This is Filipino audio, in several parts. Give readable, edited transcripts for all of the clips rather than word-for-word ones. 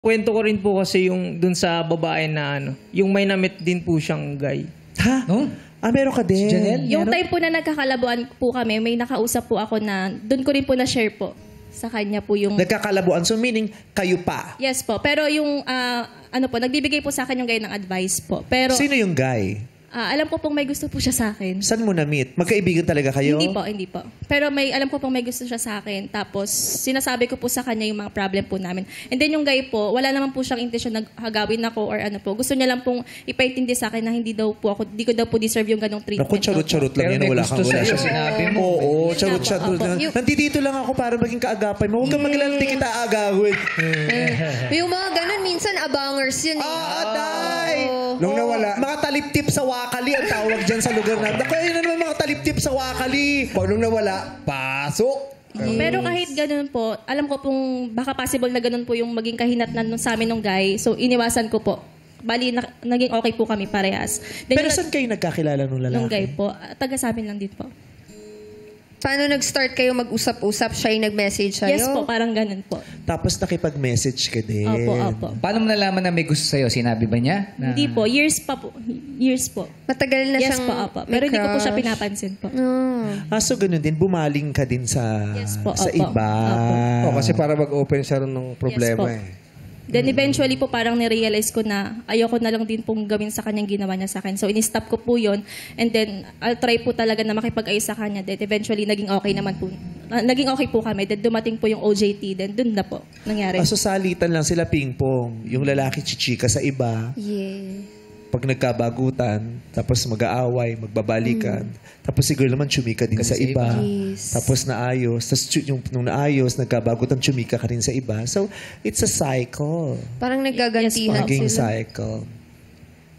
Kwento ko rin po kasi yung dun sa babae na yung may namit din po siyang guy. Ha? No? Meron ka din. Si Janelle? Yung time po na nagkakalabuan po kami, may nakausap po ako na doon ko rin po na-share po sa kanya po yung... Nagkakalabuan. So meaning, kayo pa. Yes po. Pero yung, nagbibigay po sa akin yung guy ng advice po. Pero Sino yung guy? alam ko pong may gusto po siya sa akin. Saan mo na-meet? Magkaibigan talaga kayo? Hindi po. Pero alam ko pong may gusto siya sa akin. Tapos, sinasabi ko po sa kanya yung mga problem po namin. And then yung guy po, wala naman po siyang intensyon na hagawin ako or ano po. Gusto niya lang pong ipaintindi sa akin na hindi ko daw po deserve yung ganong treatment. Naku, charot-charot lang Pero yan. may Wala gusto kang wala sa'yo, siya. sinabi mo. Oo, charot-charot Opo. lang. Nandito lang ako para maging kaagapay mo. Huwag kang maglalandi kita agawin. Yung mga ganun, minsan abangers yun eh. Aday! Nung nawala, Mga talip-tip sa wakali ang tawag dyan sa lugar natin. Naku, ayun na naman mga talip-tip sa wakali. nung nawala, pasok. Pero kahit ganun po, alam ko pong baka possible na ganun po yung maging kahinatnan nun sa amin nung guy. So, iniwasan ko po. Bali, naging okay po kami parehas. Then, Pero saan kayo nagkakilala nung lalaki? nung guy po, taga sa amin lang din po. Paano nag-start kayo mag-usap-usap? Siya yung nag-message sa'yo? Yes po, parang ganun po. Tapos nakipag-message ka din. Opo. Paano mo nalaman na may gusto sa'yo? Sinabi ba niya? Na... Hindi po, years pa po. Years po. Matagal na Yes siyang po, opo. may Pero hindi ko po siya crush. pinapansin po. So ganun din, bumaling ka din sa Yes po, sa opo. iba. Oh, kasi para mag-open siya rin ng problema Yes po. eh. Then eventually po parang nirealize ko na ayoko na lang din pong gawin sa kanyang ginawa niya sa akin. So in-stop ko po yun. And then I'll try po talaga na makipag-ayos sa kanya. Then eventually naging okay naman po. Naging okay po kami. Then dumating po yung OJT. Then dun na po nangyari. So salitan lang sila ping-pong. Yung lalaki chichika sa iba. Yeah. Pag nagkabagutan, tapos mag-aaway, magbabalikan. Tapos si girl naman chumika din sa iba. Yes. Tapos naayos. Tapos nung naayos, nagkabagutan, chumika ka rin sa iba. So, it's a cycle. Parang nagagantihan Naging sila. cycle.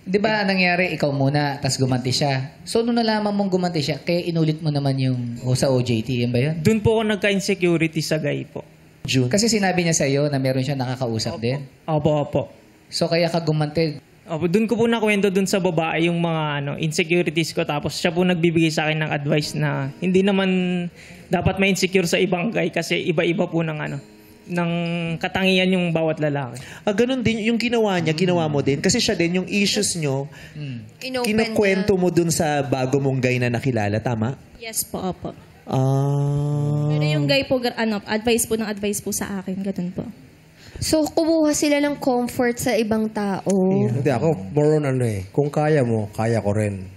Di ba nangyari, ikaw muna, tapos gumanti siya. So, nung nalaman mong gumanti siya, kaya inulit mo naman yung sa OJT, yan ba yun? Doon po ako nagka-insecurity sa guy po. June. Kasi sinabi niya sa'yo na meron siya nakakausap din. Opo. So, kaya ka gumanti. Opo, doon ko po nakwento doon sa babae yung mga insecurities ko. Tapos siya po nagbibigay sa akin ng advice na hindi naman dapat ma-insecure sa ibang guy kasi iba-iba po ng ng katangian yung bawat lalaki. Ganun din, yung ginawa niya, ginawa mo din. Kasi siya din, yung issues nyo, Inopen kinukwento mo dun sa bago mong guy na nakilala. Tama? Yes po, opo. Ah. Pero yung guy po, advice po sa akin. Ganun po. So, kumuha sila ng comfort sa ibang tao. Hindi ako, more on kung kaya mo, kaya ko rin.